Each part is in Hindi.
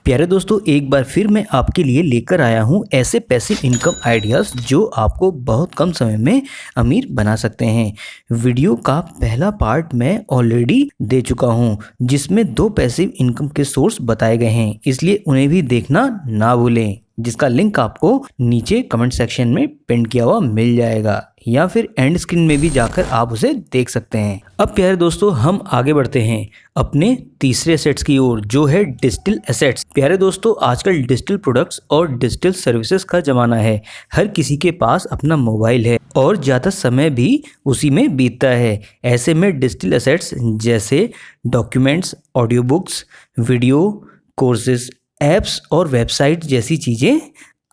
प्यारे दोस्तों, एक बार फिर मैं आपके लिए लेकर आया हूँ ऐसे पैसिव इनकम आइडियाज़ जो आपको बहुत कम समय में अमीर बना सकते हैं। वीडियो का पहला पार्ट मैं ऑलरेडी दे चुका हूँ जिसमें 2 पैसिव इनकम के सोर्स बताए गए हैं, इसलिए उन्हें भी देखना ना भूलें, जिसका लिंक आपको नीचे कमेंट सेक्शन में पिन किया हुआ मिल जाएगा या फिर एंड स्क्रीन में भी जाकर आप उसे देख सकते हैं। अब प्यारे दोस्तों, हम आगे बढ़ते हैं अपने तीसरे एसेट्स की ओर, जो है डिजिटल एसेट्स। प्यारे दोस्तों, आजकल डिजिटल प्रोडक्ट्स और डिजिटल सर्विसेज का ज़माना है। हर किसी के पास अपना मोबाइल है और ज़्यादा समय भी उसी में बीतता है। ऐसे में डिजिटल एसेट्स जैसे documents, audio books, video, courses, apps और वेबसाइट जैसी चीज़ें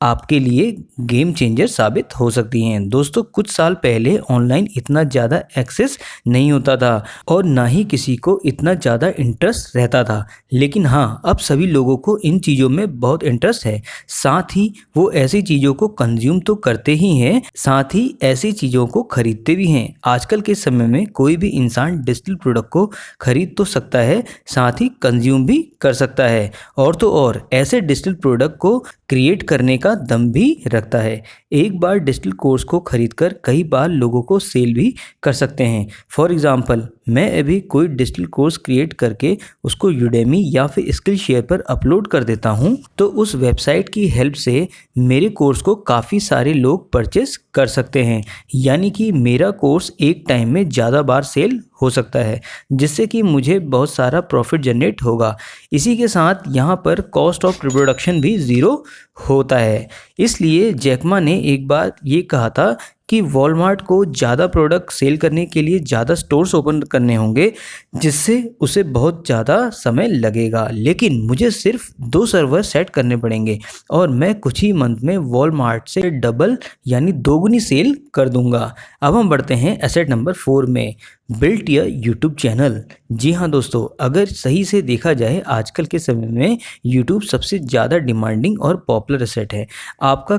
आपके लिए गेम चेंजर साबित हो सकती हैं। दोस्तों, कुछ साल पहले ऑनलाइन इतना ज़्यादा एक्सेस नहीं होता था और ना ही किसी को इतना ज़्यादा इंटरेस्ट रहता था, लेकिन हाँ, अब सभी लोगों को इन चीज़ों में बहुत इंटरेस्ट है। साथ ही वो ऐसी चीज़ों को कंज्यूम तो करते ही हैं, साथ ही ऐसी चीज़ों को खरीदते भी हैं। आजकल के समय में कोई भी इंसान डिजिटल प्रोडक्ट को खरीद तो सकता है, साथ ही कंज्यूम भी कर सकता है, और तो और ऐसे डिजिटल प्रोडक्ट को क्रिएट करने का दम भी रखता है। एक बार डिजिटल कोर्स को खरीदकर कई बार लोगों को सेल भी कर सकते हैं। फॉर एग्जांपल, मैं अभी कोई डिजिटल कोर्स क्रिएट करके उसको यूडेमी या फिर स्किल शेयर पर अपलोड कर देता हूं, तो उस वेबसाइट की हेल्प से मेरे कोर्स को काफ़ी सारे लोग परचेस कर सकते हैं। यानी कि मेरा कोर्स एक टाइम में ज़्यादा बार सेल हो सकता है, जिससे कि मुझे बहुत सारा प्रॉफिट जनरेट होगा। इसी के साथ यहाँ पर कॉस्ट ऑफ रिप्रोडक्शन भी ज़ीरो होता है। इसलिए जैकमा ने एक बार ये कहा था कि वॉलमार्ट को ज़्यादा प्रोडक्ट सेल करने के लिए ज़्यादा स्टोर्स ओपन करने होंगे, जिससे उसे बहुत ज़्यादा समय लगेगा, लेकिन मुझे सिर्फ 2 सर्वर सेट करने पड़ेंगे और मैं कुछ ही मंथ में वॉलमार्ट से डबल यानी दोगुनी सेल कर दूंगा। अब हम बढ़ते हैं एसेट नंबर 4 में, बिल्ट योर यूट्यूब चैनल। जी हाँ दोस्तों, अगर सही से देखा जाए आजकल के समय में यूट्यूब सबसे ज़्यादा डिमांडिंग और पॉपुलर एसेट है। आपका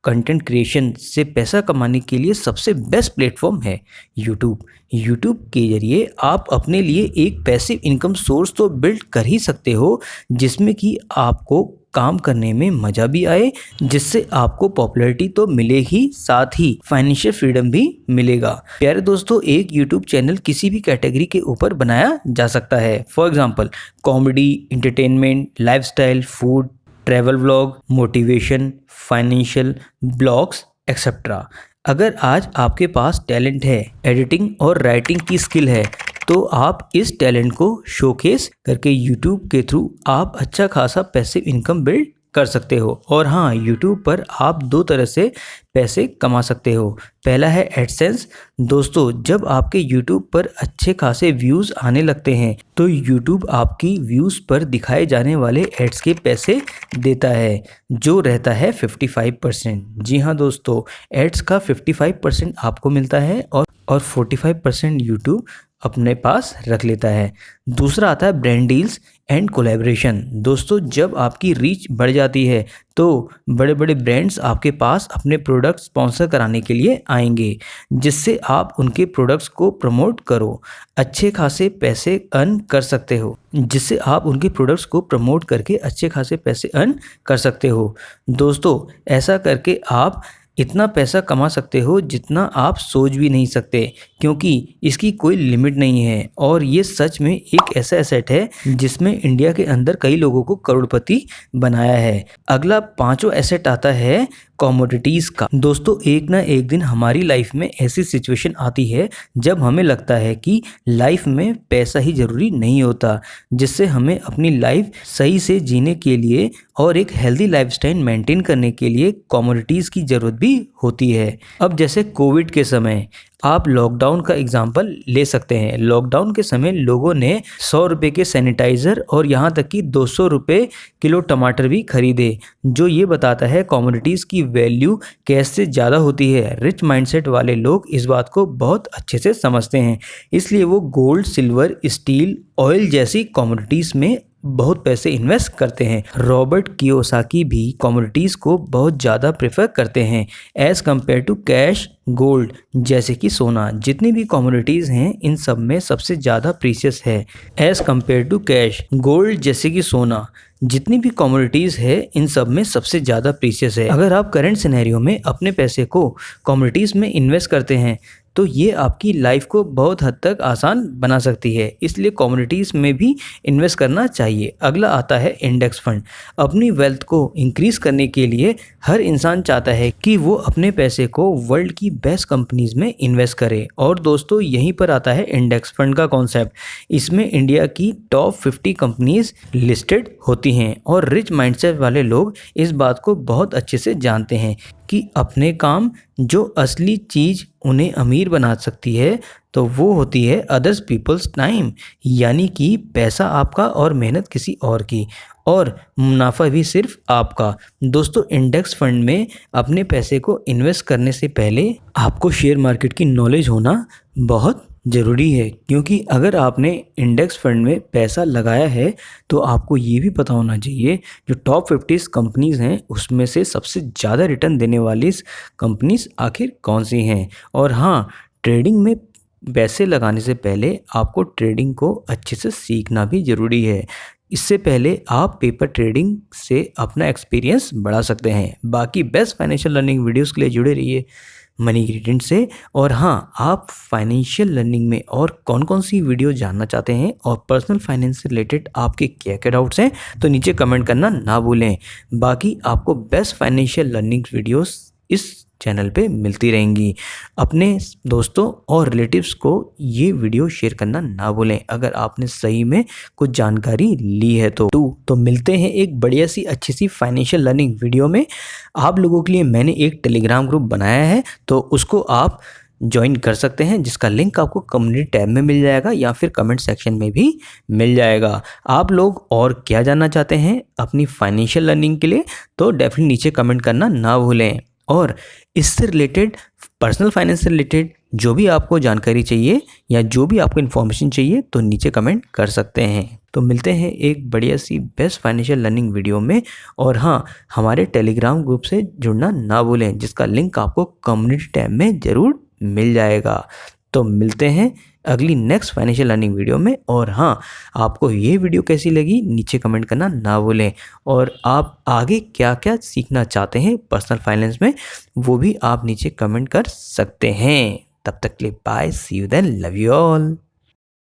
कंटेंट क्रिएशन से पैसा कमाने के लिए सबसे बेस्ट प्लेटफॉर्म है यूट्यूब। यूट्यूब के जरिए आप अपने लिए एक पैसिव इनकम सोर्स तो बिल्ड कर ही सकते हो, जिसमें कि आपको काम करने में मज़ा भी आए, जिससे आपको पॉपुलैरिटी तो मिले ही, साथ ही फाइनेंशियल फ्रीडम भी मिलेगा। प्यारे दोस्तों, एक यूट्यूब चैनल किसी भी कैटेगरी के ऊपर बनाया जा सकता है। For example, comedy, entertainment, lifestyle, food, travel vlog, motivation, financial, blogs etcetera. अगर आज आपके पास टैलेंट है, एडिटिंग और राइटिंग की स्किल है, तो आप इस टैलेंट को शोकेस करके यूट्यूब के थ्रू आप अच्छा खासा पैसिव इनकम बिल्ड कर सकते हो। और हाँ, यूट्यूब पर आप 2 तरह से पैसे कमा सकते हो। पहला है एडसेंस। दोस्तों, जब आपके यूट्यूब पर अच्छे खासे व्यूज़ आने लगते हैं तो यूट्यूब आपकी व्यूज़ पर दिखाए जाने वाले एड्स के पैसे देता है, जो रहता है 55%। जी हाँ दोस्तों, एड्स का 55% आपको मिलता है और 45% यूट्यूब अपने पास रख लेता है। दूसरा आता है ब्रांड डील्स एंड कोलैबोरेशन। दोस्तों, जब आपकी रीच बढ़ जाती है तो बड़े बड़े ब्रांड्स आपके पास अपने प्रोडक्ट स्पॉन्सर कराने के लिए आएंगे, जिससे आप उनके प्रोडक्ट्स को प्रमोट करो, अच्छे खासे पैसे अर्न कर सकते हो, जिससे आप उनके प्रोडक्ट्स को प्रमोट करके अच्छे खासे पैसे अर्न कर सकते हो। दोस्तों, ऐसा करके आप इतना पैसा कमा सकते हो जितना आप सोच भी नहीं सकते, क्योंकि इसकी कोई लिमिट नहीं है। और ये सच में एक ऐसा एसेट है जिसमें इंडिया के अंदर कई लोगों को करोड़पति बनाया है। अगला 5वां एसेट आता है कमोडिटीज़ का। दोस्तों, एक ना एक दिन हमारी लाइफ में ऐसी सिचुएशन आती है जब हमें लगता है कि लाइफ में पैसा ही ज़रूरी नहीं होता, जिससे हमें अपनी लाइफ सही से जीने के लिए और एक हेल्दी लाइफस्टाइल मेंटेन करने के लिए कमोडिटीज़ की ज़रूरत भी होती है। अब जैसे कोविड के समय आप लॉकडाउन का एग्जाम्पल ले सकते हैं। लॉकडाउन के समय लोगों ने 100 रुपये के सैनिटाइज़र और यहाँ तक कि 200 रुपये किलो टमाटर भी खरीदे, जो ये बताता है कमोडिटीज़ की वैल्यू कैसे ज़्यादा होती है। रिच माइंडसेट वाले लोग इस बात को बहुत अच्छे से समझते हैं, इसलिए वो गोल्ड, सिल्वर, स्टील, ऑयल जैसी कमोडिटीज़ में बहुत पैसे इन्वेस्ट करते हैं। रॉबर्ट कियोसाकी भी कमोडिटीज़ को बहुत ज़्यादा प्रेफर करते हैं as compare to cash, gold जैसे कि सोना। जितनी भी कमोडिटीज़ हैं, इन सब में सबसे ज़्यादा प्रीशियस है as compare to cash, gold जैसे कि सोना। जितनी भी कमोडिटीज़ है इन सब में सबसे ज़्यादा प्रीशियस है। अगर आप करंट सिनेरियो में अपने पैसे को कमोडिटीज़ में इन्वेस्ट करते हैं तो ये आपकी लाइफ को बहुत हद तक आसान बना सकती है, इसलिए कमोडिटीज़ में भी इन्वेस्ट करना चाहिए। अगला आता है इंडेक्स फंड। अपनी वेल्थ को इंक्रीज़ करने के लिए हर इंसान चाहता है कि वो अपने पैसे को वर्ल्ड की बेस्ट कंपनीज़ में इन्वेस्ट करे, और दोस्तों यहीं पर आता है इंडेक्स फंड का कॉन्सेप्ट। इसमें इंडिया की टॉप 50 कंपनीज़ लिस्टेड होती हैं और रिच माइंडसेट वाले लोग इस बात को बहुत अच्छे से जानते हैं कि अपने काम जो असली चीज़ उन्हें अमीर बना सकती है तो वो होती है अदर्स पीपल्स टाइम, यानी कि पैसा आपका और मेहनत किसी और की, और मुनाफा भी सिर्फ आपका। दोस्तों इंडेक्स फंड में अपने पैसे को इन्वेस्ट करने से पहले आपको शेयर मार्केट की नॉलेज होना बहुत ज़रूरी है, क्योंकि अगर आपने इंडेक्स फंड में पैसा लगाया है तो आपको ये भी पता होना चाहिए जो टॉप 50 कंपनीज़ हैं उसमें से सबसे ज़्यादा रिटर्न देने वाली कंपनीज़ आखिर कौन सी हैं। और हाँ, ट्रेडिंग में पैसे लगाने से पहले आपको ट्रेडिंग को अच्छे से सीखना भी ज़रूरी है। इससे पहले आप पेपर ट्रेडिंग से अपना एक्सपीरियंस बढ़ा सकते हैं। बाकी बेस्ट फाइनेंशियल लर्निंग वीडियोस के लिए जुड़े रहिए मनी ग्रेडिएंट से। और हाँ, आप फाइनेंशियल लर्निंग में और कौन कौन सी वीडियो जानना चाहते हैं और पर्सनल फाइनेंस से रिलेटेड आपके क्या क्या डाउट्स हैं तो नीचे कमेंट करना ना भूलें। बाकी आपको बेस्ट फाइनेंशियल लर्निंग वीडियोस इस चैनल पे मिलती रहेंगी। अपने दोस्तों और रिलेटिव्स को ये वीडियो शेयर करना ना भूलें अगर आपने सही में कुछ जानकारी ली है तो मिलते हैं एक बढ़िया सी अच्छी सी फाइनेंशियल लर्निंग वीडियो में। आप लोगों के लिए मैंने एक टेलीग्राम ग्रुप बनाया है तो उसको आप ज्वाइन कर सकते हैं, जिसका लिंक आपको कम्युनिटी टैब में मिल जाएगा या फिर कमेंट सेक्शन में भी मिल जाएगा। आप लोग और क्या जानना चाहते हैं अपनी फाइनेंशियल लर्निंग के लिए तो डेफिनेटली नीचे कमेंट करना ना भूलें। और इससे रिलेटेड पर्सनल फाइनेंस से रिलेटेड जो भी आपको जानकारी चाहिए या जो भी आपको इन्फॉर्मेशन चाहिए तो नीचे कमेंट कर सकते हैं। तो मिलते हैं एक बढ़िया सी बेस्ट फाइनेंशियल लर्निंग वीडियो में। और हाँ, हमारे टेलीग्राम ग्रुप से जुड़ना ना भूलें, जिसका लिंक आपको कम्युनिटी टैब में ज़रूर मिल जाएगा। तो मिलते हैं अगली नेक्स्ट फाइनेंशियल लर्निंग वीडियो में। और हाँ, आपको ये वीडियो कैसी लगी नीचे कमेंट करना ना भूलें, और आप आगे क्या क्या सीखना चाहते हैं पर्सनल फाइनेंस में वो भी आप नीचे कमेंट कर सकते हैं। तब तक के लिए bye, see you then, love you all.